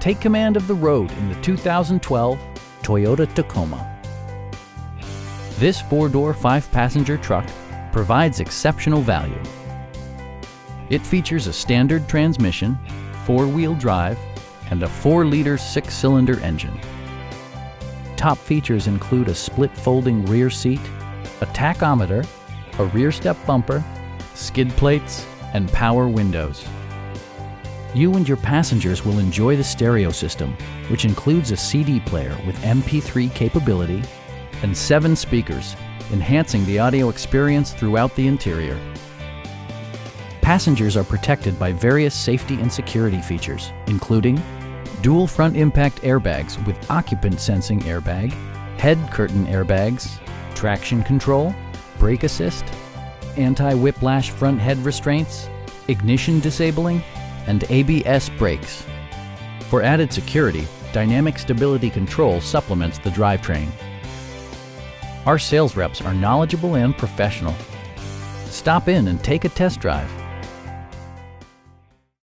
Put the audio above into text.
Take command of the road in the 2012 Toyota Tacoma. This four-door, five-passenger truck provides exceptional value. It features a standard transmission, four-wheel drive, and a 4-liter six-cylinder engine. Top features include a split folding rear seat, a tachometer, a rear step bumper, skid plates, and power windows. You and your passengers will enjoy the stereo system, which includes a CD player with MP3 capability and 7 speakers, enhancing the audio experience throughout the interior. Passengers are protected by various safety and security features, including dual front impact airbags with occupant sensing airbag, head curtain airbags, traction control, brake assist, anti-whiplash front head restraints, ignition disabling, and ABS brakes. For added security, dynamic stability control supplements the drivetrain. Our sales reps are knowledgeable and professional. Stop in and take a test drive.